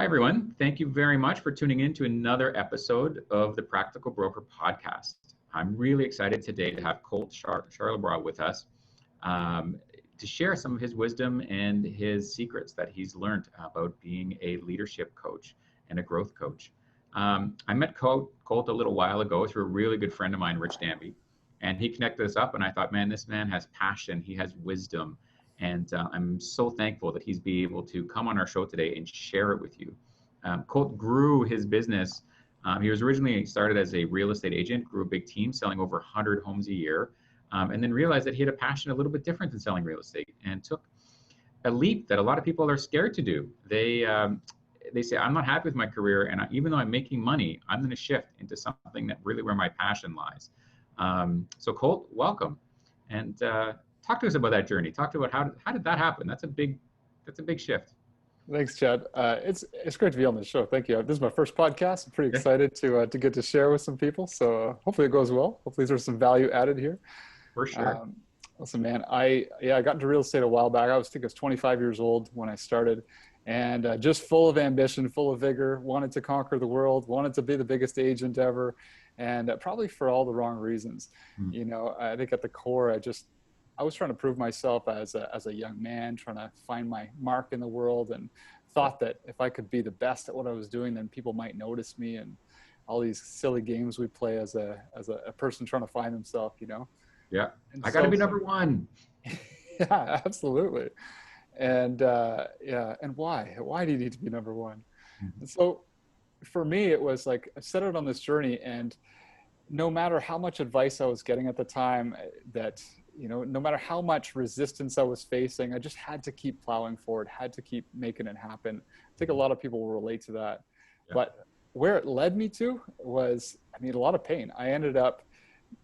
Hi, everyone. Thank you very much for tuning in to another episode of the Practical Broker Podcast. I'm really excited today to have Colt Charlebois with us to share some of his wisdom and his secrets that he's learned about being a leadership coach and a growth coach. I met Colt a little while ago through a really good friend of mine, Rich Danby, and he connected us up, and I thought, man, this man has passion, he has wisdom, and I'm so thankful that he's be able to come on our show today and share it with you. Colt grew his business. He was originally started as a real estate agent, grew a big team selling over 100 homes a year, and then realized that he had a passion a little bit different than selling real estate, and took a leap that a lot of people are scared to do. They say, I'm not happy with my career, and even though I'm making money, I'm going to shift into something that really where my passion lies. So Colt, welcome, and talk to us about that journey. Talk to about how did that happen? That's a big shift. Thanks, Chad. It's great to be on the show. Thank you. This is my first podcast. I'm pretty excited to get to share with some people. So hopefully it goes well. Hopefully there's some value added here. For sure. Listen, man, I got into real estate a while back. I was 25 years old when I started, and just full of ambition, full of vigor, wanted to conquer the world, wanted to be the biggest agent ever, and probably for all the wrong reasons. You know, I think at the core, I was trying to prove myself as a young man, trying to find my mark in the world, and thought that if I could be the best at what I was doing, then people might notice me, and all these silly games we play as a person trying to find himself, you know? Yeah. And I got to be number one. Yeah, absolutely. And and why do you need to be number one? And so for me, it was like, I set out on this journey, and no matter how much advice I was getting at the time, that, you know, no matter how much resistance I was facing, I just had to keep plowing forward, had to keep making it happen. I think a lot of people will relate to that. Yeah. But where it led me to was, a lot of pain. I ended up,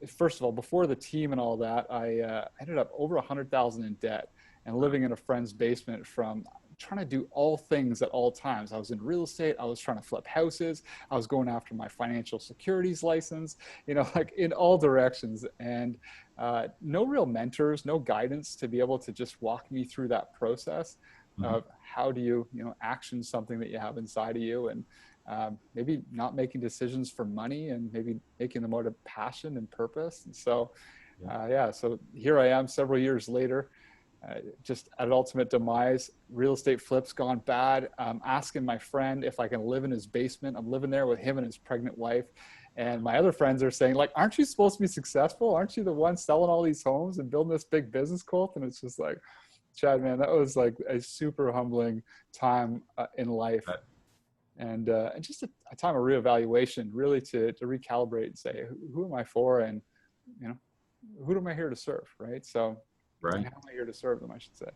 first of all, before the team and all that, I ended up over 100,000 in debt and living in a friend's basement from trying to do all things at all times. I was in real estate. I was trying to flip houses. I was going after my financial securities license, you know, like in all directions, and no real mentors, no guidance to be able to just walk me through that process of how do you action something that you have inside of you, and maybe not making decisions for money and maybe making them out of passion and purpose. And so, so here I am several years later, just at an ultimate demise. Real estate flips gone bad. Asking my friend if I can live in his basement. I'm living there with him and his pregnant wife. And my other friends are saying, like, aren't you supposed to be successful? Aren't you the one selling all these homes and building this big business, Colt? And it's just like, Chad, man, that was like a super humbling time in life. And just a time of reevaluation, really to recalibrate and say, who am I for? And, you know, who am I here to serve, right? So, right. How am I here to serve them, I should say.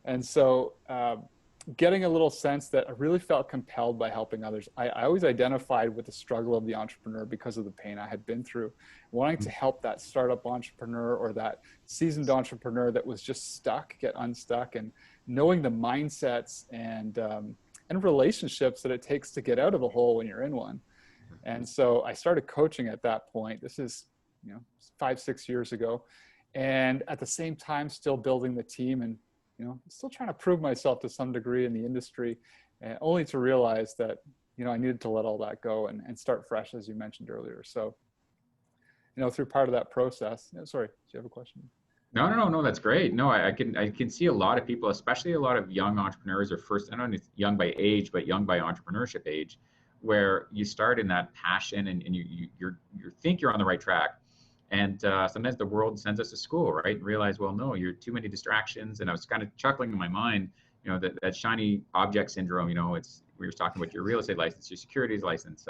And so getting a little sense that I really felt compelled by helping others. I always identified with the struggle of the entrepreneur because of the pain I had been through, wanting to help that startup entrepreneur or that seasoned entrepreneur that was just stuck, get unstuck, and knowing the mindsets and relationships that it takes to get out of a hole when you're in one. And so I started coaching at that point. This is, 5-6 years ago. And at the same time, still building the team and, still trying to prove myself to some degree in the industry, and only to realize that, I needed to let all that go and start fresh, as you mentioned earlier. So, through part of that process, sorry, do you have a question? No, that's great. No, I can see a lot of people, especially a lot of young entrepreneurs, or first, I don't know if young by age, but young by entrepreneurship age, where you start in that passion and you think you're on the right track. And sometimes the world sends us to school, right? And realize, well, no, you're too many distractions. And I was kind of chuckling in my mind, that shiny object syndrome, we were talking about your real estate license, your securities license.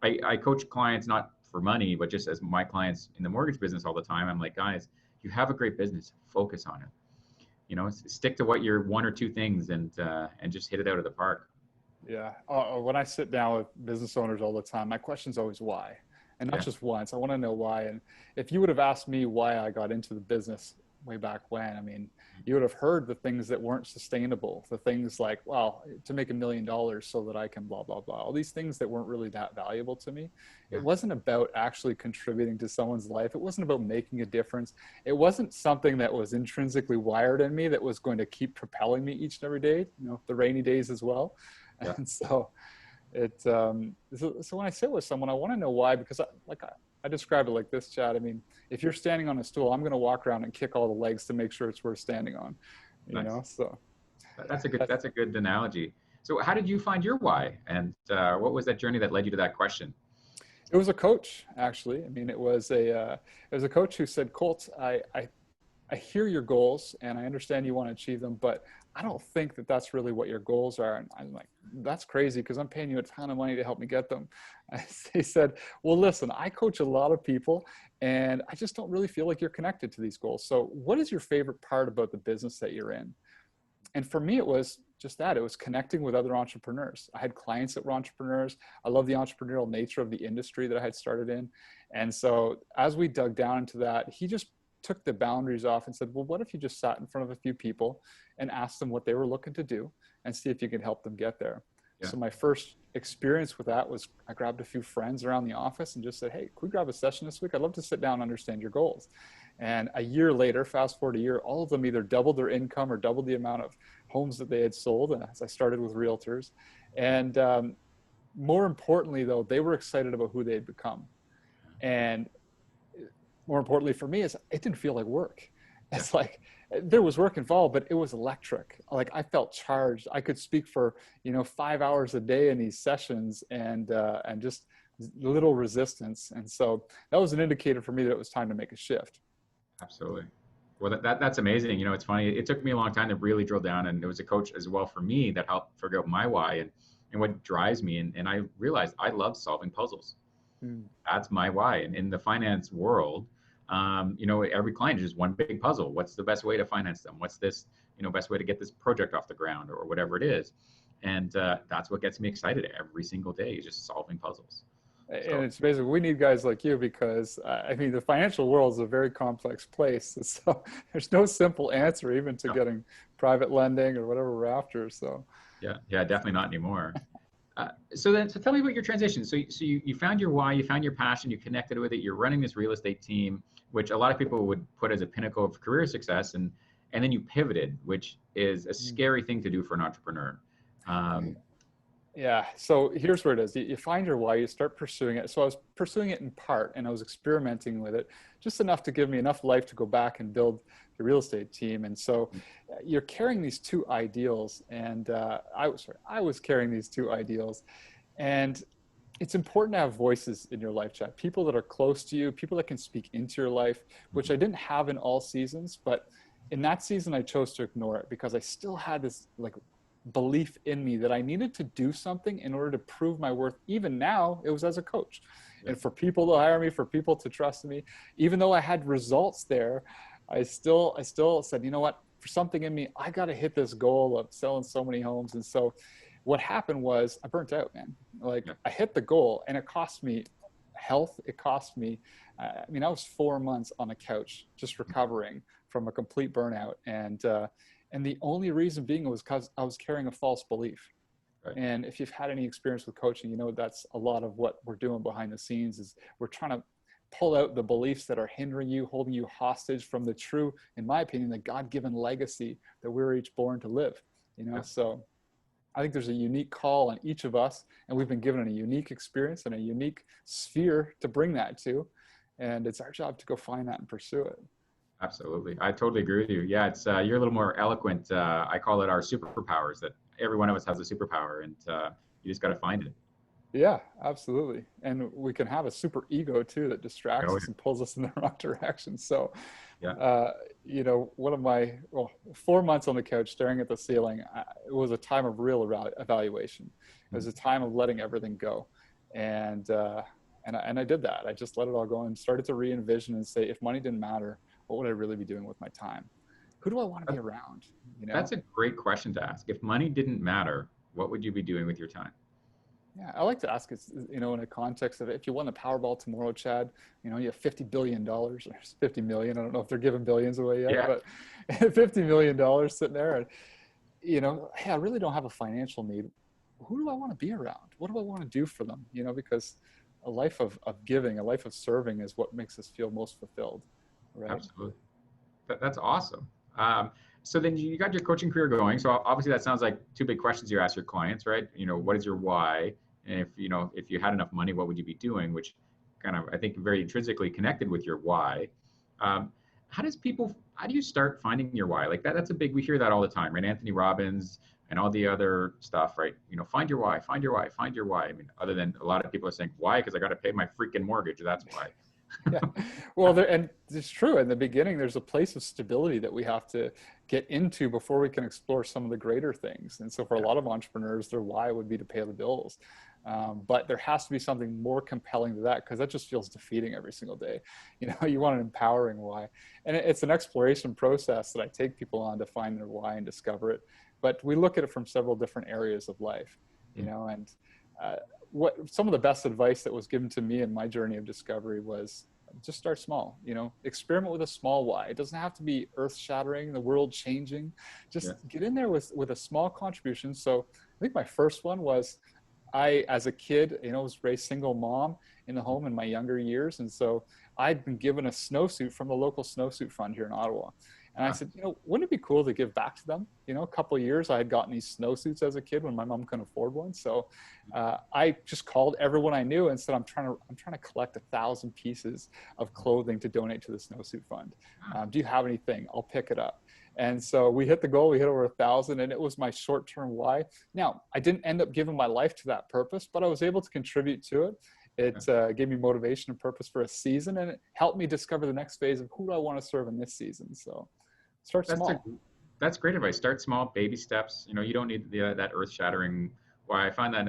I coach clients, not for money, but just as my clients in the mortgage business all the time. I'm like, guys, you have a great business, focus on it. Stick to what your one or two things and just hit it out of the park. Yeah. When I sit down with business owners all the time, my question is always why. And not just once. I want to know why. And if you would have asked me why I got into the business way back when, you would have heard the things that weren't sustainable, the things like, well, to make $1 million so that I can blah, blah, blah, all these things that weren't really that valuable to me. It wasn't about actually contributing to someone's life. It wasn't about making a difference. It wasn't something that was intrinsically wired in me that was going to keep propelling me each and every day, the rainy days as well. Yeah. And so so when I sit with someone, I want to know why, because I describe it like this, Chad. I mean, if you're standing on a stool, I'm going to walk around and kick all the legs to make sure it's worth standing on, Nice. so That's a good analogy. So how did you find your why? And what was that journey that led you to that question? it was a coach, actually. I mean, it was a coach who said, Colt, I hear your goals and I understand you want to achieve them, but I don't think that that's really what your goals are. And I'm like, that's crazy, because I'm paying you a ton of money to help me get them. He said, well, listen, I coach a lot of people and I just don't really feel like you're connected to these goals. So what is your favorite part about the business that you're in? And for me, it was just that. It was connecting with other entrepreneurs. I had clients that were entrepreneurs. I love the entrepreneurial nature of the industry that I had started in. And so as we dug down into that, he just took the boundaries off and said, well, what if you just sat in front of a few people and asked them what they were looking to do and see if you could help them get there? Yeah. So my first experience with that was I grabbed a few friends around the office and just said, hey, could we grab a session this week? I'd love to sit down and understand your goals. And a year later, fast forward a year, all of them either doubled their income or doubled the amount of homes that they had sold, as I started with realtors. And more importantly, though, they were excited about who they had become. And more importantly for me is it didn't feel like work. It's like there was work involved, but it was electric. Like I felt charged. I could speak for 5 hours a day in these sessions, and just little resistance. And so that was an indicator for me that it was time to make a shift. Absolutely. Well, that's amazing. It's funny. It took me a long time to really drill down, and there was a coach as well for me that helped figure out my why and what drives me. And I realized I love solving puzzles. That's my why. And in the finance world, every client is just one big puzzle. What's the best way to finance them? What's this, best way to get this project off the ground, or whatever it is. And that's what gets me excited every single day, is just solving puzzles. And it's basically, we need guys like you, because I mean, the financial world is a very complex place. So there's no simple answer even to getting private lending or whatever we're after. So yeah, definitely not anymore. So tell me about your transition. So you found your why, you found your passion, you connected with it. You're running this real estate team, which a lot of people would put as a pinnacle of career success, and then you pivoted, which is a scary thing to do for an entrepreneur. Yeah. So here's where it is. You find your why, you start pursuing it. So I was pursuing it in part, and I was experimenting with it just enough to give me enough life to go back and build the real estate team. And so you're carrying these two ideals, and I was carrying these two ideals. And it's important to have voices in your life, Chad, people that are close to you, people that can speak into your life, which I didn't have in all seasons. But in that season, I chose to ignore it because I still had this belief in me that I needed to do something in order to prove my worth. Even now, it was as a coach, and for people to hire me, for people to trust me. Even though I had results there, I still said, you know what, for something in me, I got to hit this goal of selling so many homes. And so what happened was I burnt out, man. I hit the goal, and it cost me health. It cost me, I mean, I was 4 months on a couch just recovering from a complete burnout. And the only reason being was because I was carrying a false belief. Right. And if you've had any experience with coaching, that's a lot of what we're doing behind the scenes is we're trying to pull out the beliefs that are hindering you, holding you hostage from the true, in my opinion, the God-given legacy that we're each born to live. So I think there's a unique call on each of us, and we've been given a unique experience and a unique sphere to bring that to. And it's our job to go find that and pursue it. Absolutely. I totally agree with you. Yeah, it's you're a little more eloquent. I call it our superpowers, that every one of us has a superpower, and you just got to find it. Yeah, absolutely. And we can have a super ego too that distracts us and pulls us in the wrong direction. So, one of my 4 months on the couch staring at the ceiling, it was a time of real evaluation. It was a time of letting everything go. And I did that. I just let it all go and started to re-envision and say, if money didn't matter, what would I really be doing with my time? Who do I want to be around? That's a great question to ask. If money didn't matter, what would you be doing with your time? Yeah, I like to ask it, in a context of if you won the Powerball tomorrow, Chad, you have $50 billion or 50 million. I don't know if they're giving billions away yet, but $50 million sitting there. And, hey, I really don't have a financial need. Who do I want to be around? What do I want to do for them? Because a life of giving, a life of serving is what makes us feel most fulfilled. Right? Absolutely. That's awesome. So then you got your coaching career going. So obviously that sounds like two big questions you ask your clients, right? What is your why? And if you had enough money, what would you be doing? Which kind of, I think, very intrinsically connected with your why. Um, how do you start finding your why? Like that's a big, we hear that all the time, right? Anthony Robbins and all the other stuff, right? Find your why, find your why, find your why. I mean, other than a lot of people are saying, why? Because I got to pay my freaking mortgage. That's why. Yeah, well, and it's true. In the beginning, there's a place of stability that we have to get into before we can explore some of the greater things. And so for a lot of entrepreneurs, their why would be to pay the bills. But there has to be something more compelling to that, because that just feels defeating every single day. You want an empowering why. And it's an exploration process that I take people on to find their why and discover it. But we look at it from several different areas of life, and what some of the best advice that was given to me in my journey of discovery was just start small. Experiment with a small why. It doesn't have to be earth-shattering, the world changing. Just get in there with a small contribution. So I think my first one was, I, as a kid, was raised single mom in the home in my younger years. And so I'd been given a snowsuit from the local snowsuit fund here in Ottawa. And I said, wouldn't it be cool to give back to them? A couple of years I had gotten these snowsuits as a kid when my mom couldn't afford one. So I just called everyone I knew and said, I'm trying to collect 1,000 pieces of clothing to donate to the snowsuit fund. Do you have anything? I'll pick it up. And so we hit the goal. We hit over 1,000, and it was my short-term why. Now, I didn't end up giving my life to that purpose, but I was able to contribute to it. It gave me motivation and purpose for a season, and it helped me discover the next phase of who do I want to serve in this season. So start small. That's great advice. Start small, baby steps. You don't need that earth-shattering why. I find that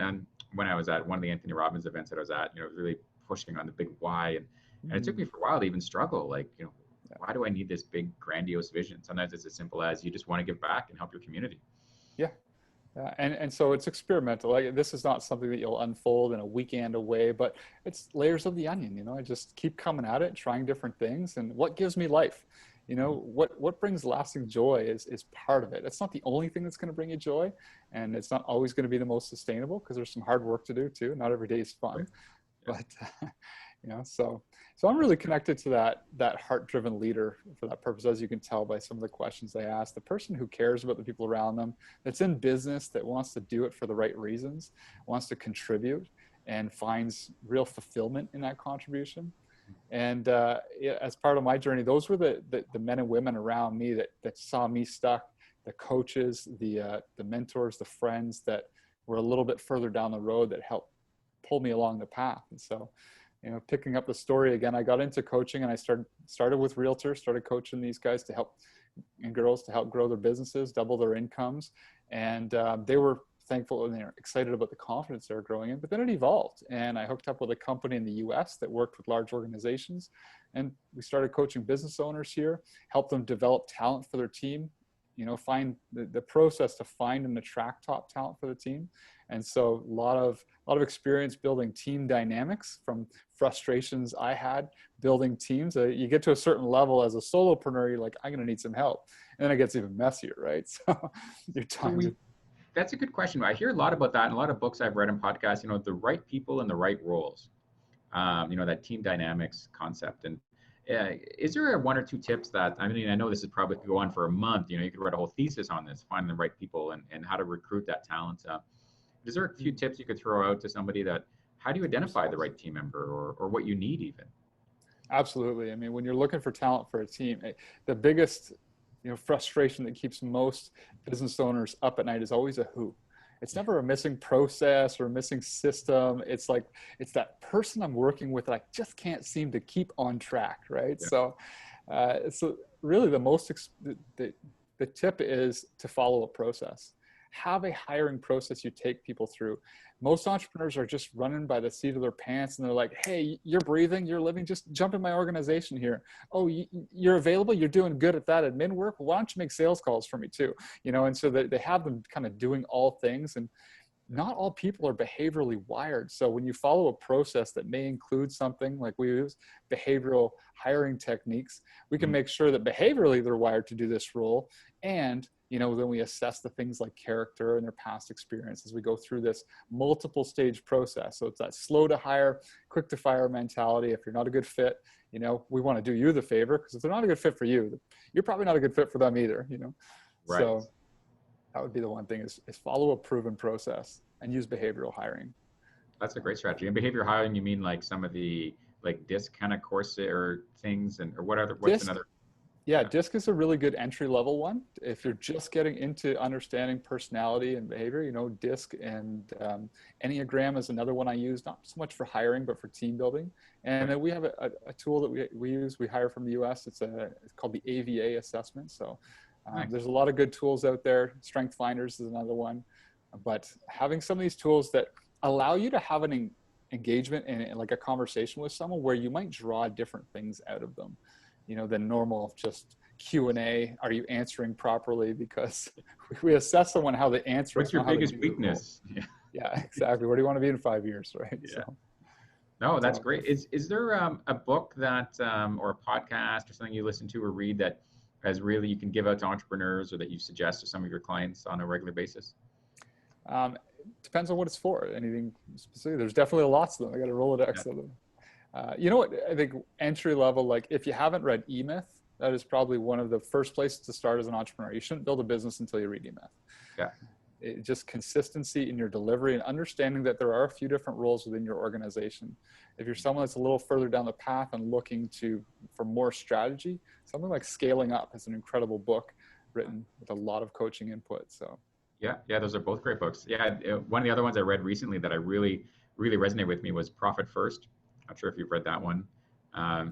when I was at one of the Anthony Robbins events that I was at, really pushing on the big why, and it took me for a while to even struggle. Like, why do I need this big grandiose vision? Sometimes it's as simple as you just want to give back and help your community. Yeah. And so it's experimental. Like, this is not something that you'll unfold in a weekend away, but it's layers of the onion. I just keep coming at it, trying different things. And what gives me life? What brings lasting joy is part of it. It's not the only thing that's going to bring you joy. And it's not always going to be the most sustainable, because there's some hard work to do too. Not every day is fun. Right. But, so I'm really connected to that heart-driven leader for that purpose, as you can tell by some of the questions they ask. The person who cares about the people around them, that's in business, that wants to do it for the right reasons, wants to contribute, and finds real fulfillment in that contribution. And as part of my journey, those were the men and women around me that saw me stuck, the coaches, the mentors, the friends that were a little bit further down the road that helped pull me along the path. And so, picking up the story again, I got into coaching, and I started with realtors, started coaching these guys and girls to help grow their businesses, double their incomes. And they were thankful and they were excited about the confidence they were growing in. But then it evolved, and I hooked up with a company in the US that worked with large organizations. And we started coaching business owners here, help them develop talent for their team, find the process to find and attract top talent for the team. And so a lot of experience building team dynamics from frustrations I had building teams. You get to a certain level as a solopreneur, you're like, I'm going to need some help. And then it gets even messier, right? So that's a good question. I hear a lot about that in a lot of books I've read and podcasts, the right people in the right roles, that team dynamics concept. And is there one or two tips that, I know this is probably could go on for a month, you could write a whole thesis on this, finding the right people and how to recruit that talent. Is there a few tips you could throw out to somebody how do you identify the right team member or what you need even? Absolutely. When you're looking for talent for a team, the biggest, frustration that keeps most business owners up at night is always a who. It's never a missing process or a missing system. It's like, it's that person I'm working with that I just can't seem to keep on track, right? Yeah. So really the tip is to follow a process. Have a hiring process you take people through. Most entrepreneurs are just running by the seat of their pants, and they're like, hey, you're breathing, you're living, just jump in my organization here. Oh, you're available, you're doing good at that admin work. Well, why don't you make sales calls for me too? And so they have them kind of doing all things, and not all people are behaviorally wired. So when you follow a process that may include something like we use behavioral hiring techniques, we can make sure that behaviorally they're wired to do this role. And then we assess the things like character and their past experience as we go through this multiple stage process. So it's that slow to hire, quick to fire mentality. If you're not a good fit, we want to do you the favor, because if they're not a good fit for you, you're probably not a good fit for them either, Right. So that would be the one thing is follow a proven process and use behavioral hiring. That's a great strategy. And behavior hiring, you mean like some of the like disc kind of course or things, and or what's DISC, another? yeah, Yeah. DISC is a really good entry level one. If you're just getting into understanding personality and behavior, DISC and Enneagram is another one I use, not so much for hiring, but for team building. And then we have a tool that we use, we hire from the US. It's called the AVA assessment. So Nice. there's a lot of good tools out there. Strength Finders is another one. But having some of these tools that allow you to have an engagement and like a conversation with someone where you might draw different things out of them, than normal just Q&A. Are you answering properly? Because we assess someone how they answer. What's your biggest weakness? Yeah, exactly. Where do you want to be in 5 years, right? Yeah. No, that's So, great. Is there a book that or a podcast or something you listen to or read that as really you can give out to entrepreneurs or that you suggest to some of your clients on a regular basis? Depends on what it's for. Anything specific? There's definitely lots of them. I got a Rolodex of them. You know what? I think entry level, like if you haven't read E-Myth, that is probably one of the first places to start as an entrepreneur. You shouldn't build a business until you read E-Myth. Yeah. Just consistency in your delivery and understanding that there are a few different roles within your organization. If you're someone that's a little further down the path and looking for more strategy, something like Scaling Up is an incredible book written with a lot of coaching input. So. Yeah, those are both great books. Yeah, one of the other ones I read recently that I really resonated with me was Profit First. Not sure if you've read that one.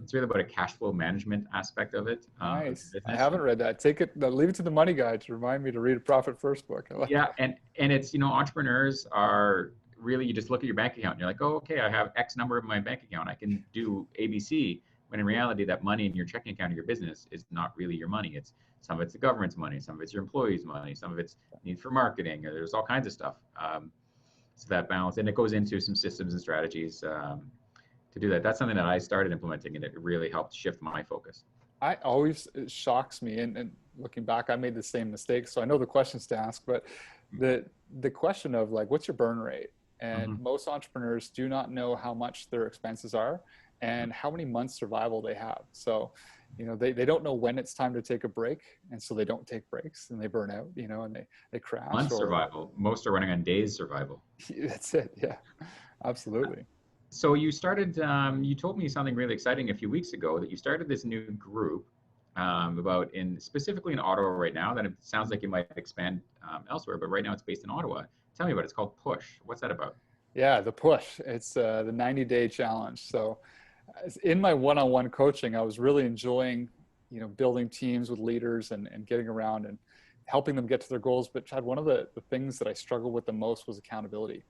It's really about a cash flow management aspect of it. Nice. I haven't read that. Leave it to the money guy to remind me to read a Profit First book. Yeah, and it's entrepreneurs are really, you just look at your bank account and you're like, oh, okay, I have X number in my bank account. I can do ABC. When in reality, that money in your checking account of your business is not really your money. It's some of it's the government's money, some of it's your employees' money, some of it's need for marketing. Or there's all kinds of stuff. So that balance, and it goes into some systems and strategies to do that. That's something that I started implementing, and it really helped shift my focus. It shocks me, and looking back, I made the same mistake. So I know the questions to ask, but the question of like, what's your burn rate? And most entrepreneurs do not know how much their expenses are and how many months survival they have. So, they don't know when it's time to take a break. And so they don't take breaks and they burn out, and they crash. Months survival. Most are running on days survival. That's it. Yeah, absolutely. So you started, you told me something really exciting a few weeks ago, that you started this new group specifically in Ottawa right now, that it sounds like you might expand elsewhere, but right now it's based in Ottawa. Tell me about it. It's called Push. What's that about? Yeah, the Push. It's the 90-day challenge. So in my one-on-one coaching, I was really enjoying, building teams with leaders and getting around and helping them get to their goals. But Chad, one of the things that I struggled with the most was accountability.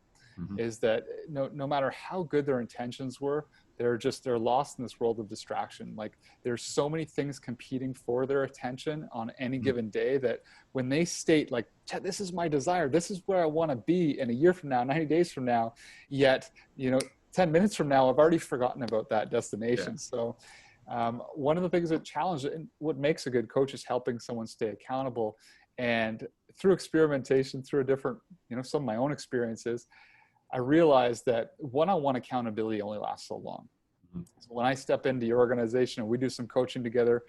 Is that no matter how good their intentions were, they're lost in this world of distraction. Like there's so many things competing for their attention on any given day that when they state like, this is my desire, this is where I want to be in a year from now, 90 days from now, yet, 10 minutes from now, I've already forgotten about that destination. Yeah. So one of the things that challenged and what makes a good coach is helping someone stay accountable. And through experimentation, through a different, some of my own experiences, I realized that one-on-one accountability only lasts so long. So when I step into your organization and we do some coaching together,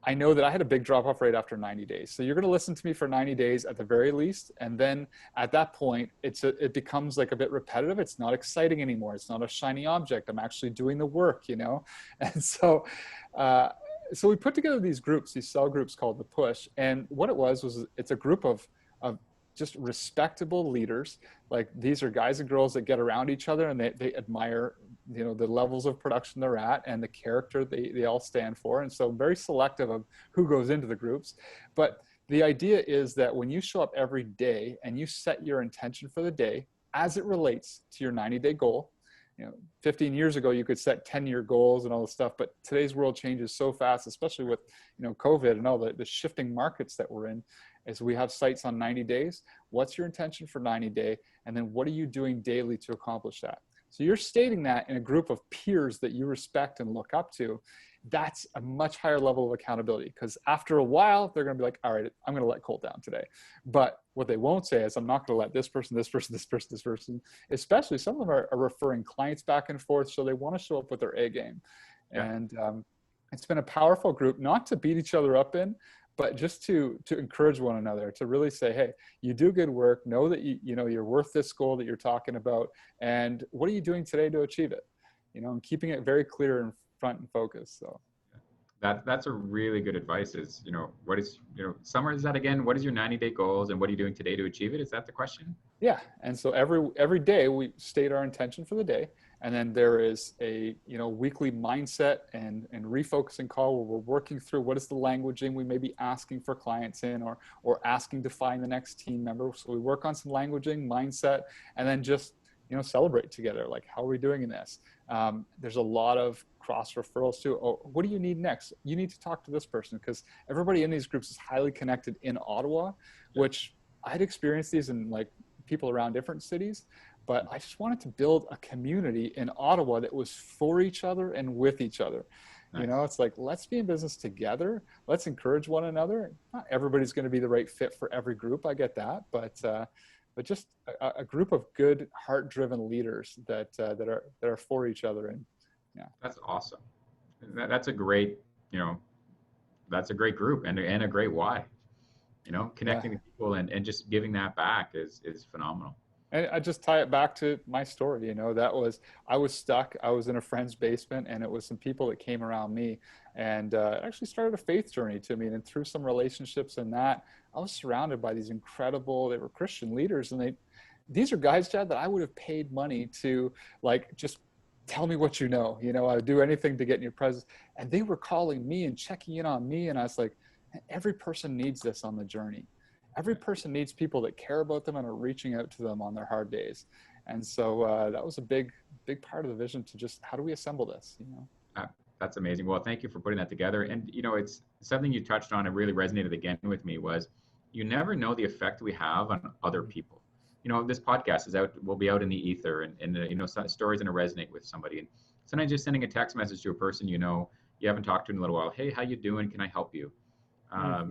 I know that I had a big drop-off rate after 90 days. So you're going to listen to me for 90 days at the very least. And then at that point, it becomes like a bit repetitive. It's not exciting anymore. It's not a shiny object. I'm actually doing the work, And so we put together these groups, these cell groups called the Push. And what it was it's a group of just respectable leaders. Like these are guys and girls that get around each other and they admire, the levels of production they're at and the character they all stand for. And so very selective of who goes into the groups. But the idea is that when you show up every day and you set your intention for the day as it relates to your 90-day goal, 15 years ago, you could set 10-year goals and all this stuff, but today's world changes so fast, especially with, COVID and all the shifting markets that we're in. As we have sites on 90 days, what's your intention for 90 day? And then what are you doing daily to accomplish that? So you're stating that in a group of peers that you respect and look up to. That's a much higher level of accountability, because after a while, they're going to be like, all right, I'm going to let Colt down today. But what they won't say is, I'm not going to let this person, especially some of them are referring clients back and forth. So they want to show up with their A game. Yeah. And it's been a powerful group, not to beat each other up in, but just to encourage one another, to really say, hey, you do good work, know that you're worth this goal that you're talking about, and what are you doing today to achieve it? And keeping it very clear and front and focus. So that's a really good advice. Is what is summarize that again? What is your 90-day goals, and what are you doing today to achieve it? Is that the question? Yeah, and so every day we state our intention for the day, and then there is a weekly mindset and refocusing call where we're working through what is the languaging we may be asking for clients in, or asking to find the next team member. So we work on some languaging, mindset, and then just celebrate together. Like, how are we doing in this? There's a lot of cross referrals too. Oh, what do you need next? You need to talk to this person, because everybody in these groups is highly connected in Ottawa, which I'd experienced these in like people around different cities, but I just wanted to build a community in Ottawa that was for each other and with each other. Nice. It's like, let's be in business together. Let's encourage one another. Not everybody's going to be the right fit for every group. I get that, but just a group of good, heart-driven leaders that are for each other. And yeah, that's awesome. That's a great, that's a great group and a great why. Connecting with people and just giving that back is phenomenal. And I just tie it back to my story. I was stuck. I was in a friend's basement, and it was some people that came around me, and it actually started a faith journey to me. And through some relationships and that, I was surrounded by these incredible, they were Christian leaders, and these are guys, Chad, that I would have paid money to just tell me what I would do anything to get in your presence. And they were calling me and checking in on me. And I was like, every person needs this on the journey. Every person needs people that care about them and are reaching out to them on their hard days. And so that was a big part of the vision, to just, how do we assemble this? That's amazing. Well, thank you for putting that together. And, it's something you touched on. It really resonated again with me, was you never know the effect we have on other people. This podcast will be out in the ether, and stories going to resonate with somebody. And sometimes just sending a text message to a person you haven't talked to in a little while. Hey, how you doing? Can I help you? I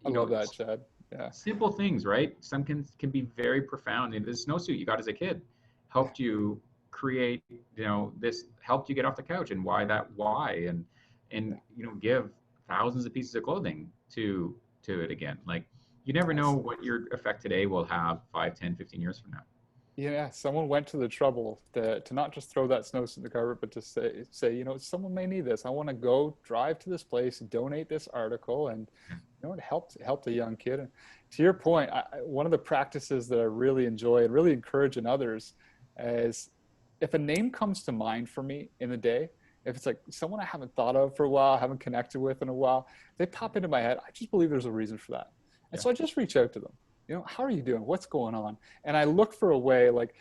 love that, Chad. Yeah. Simple things, right? Some can be very profound. And the snowsuit you got as a kid helped you create, this helped you get off the couch, and why, and give thousands of pieces of clothing to it again. Like, you never know what your effect today will have 5, 10, 15 years from now. Yeah, someone went to the trouble to not just throw that snowsuit in the carpet, but to say, someone may need this. I want to go drive to this place, donate this article, and it helped a young kid. And to your point, one of the practices that I really enjoy and really encourage in others is, if a name comes to mind for me in the day, if it's like someone I haven't thought of for a while, haven't connected with in a while, they pop into my head, I just believe there's a reason for that. And so I just reach out to them. How are you doing? What's going on? And I look for a way, like,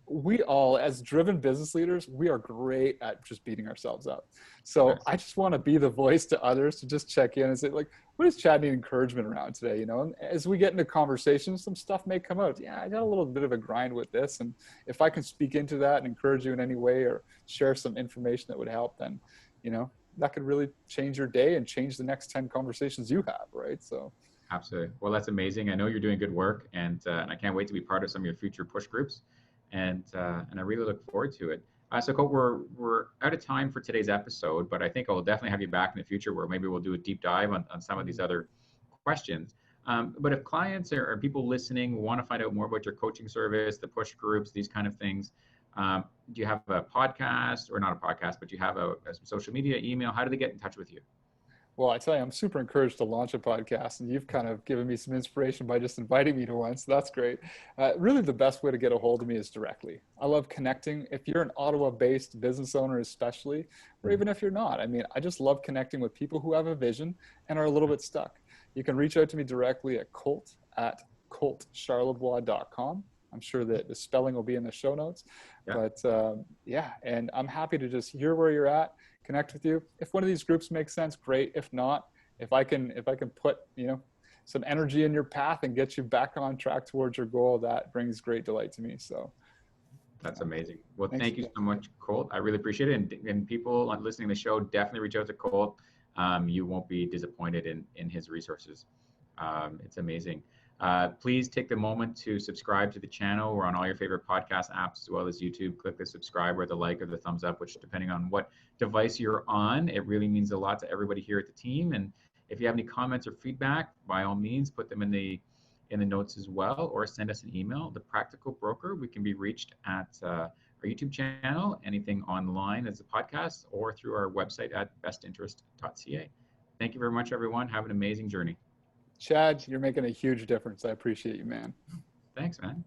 we all, as driven business leaders, we are great at just beating ourselves up. So I just want to be the voice to others, to just check in and say, like, what does Chad need encouragement around today? And as we get into conversations, some stuff may come out. Yeah, I got a little bit of a grind with this. And if I can speak into that and encourage you in any way, or share some information that would help, then, that could really change your day and change the next 10 conversations you have, right? So. Absolutely. Well, that's amazing. I know you're doing good work, and I can't wait to be part of some of your future push groups, and I really look forward to it. So Colt, we're out of time for today's episode, but I think I'll definitely have you back in the future, where maybe we'll do a deep dive on some of these other questions. But if clients or people listening want to find out more about your coaching service, the push groups, these kind of things, do you have a podcast, or not a podcast, but you have a social media, email? How do they get in touch with you? Well, I tell you, I'm super encouraged to launch a podcast, and you've kind of given me some inspiration by just inviting me to one, so that's great. Really, the best way to get a hold of me is directly. I love connecting. If you're an Ottawa-based business owner especially, or even if you're not, I just love connecting with people who have a vision and are a little bit stuck. You can reach out to me directly at colt@coltcharlebois.com. I'm sure that the spelling will be in the show notes. Yeah. But and I'm happy to just hear where you're at, connect with you. If one of these groups makes sense, great. If not, if I can put some energy in your path and get you back on track towards your goal, that brings great delight to me. So that's amazing. Well, thank you so much, Colt. I really appreciate it. And people listening to the show, definitely reach out to Colt. You won't be disappointed in his resources. It's amazing. Please take the moment to subscribe to the channel. We're on all your favorite podcast apps, as well as YouTube. Click the subscribe or the like or the thumbs up, which, depending on what device you're on, it really means a lot to everybody here at the team. And If you have any comments or feedback, by all means, put them in the notes as well, or send us an email. The Practical Broker, we can be reached at our YouTube channel, anything online as a podcast, or through our website at bestinterest.ca. Thank you very much, everyone. Have an amazing journey. Chad, you're making a huge difference. I appreciate you, man. Thanks, man.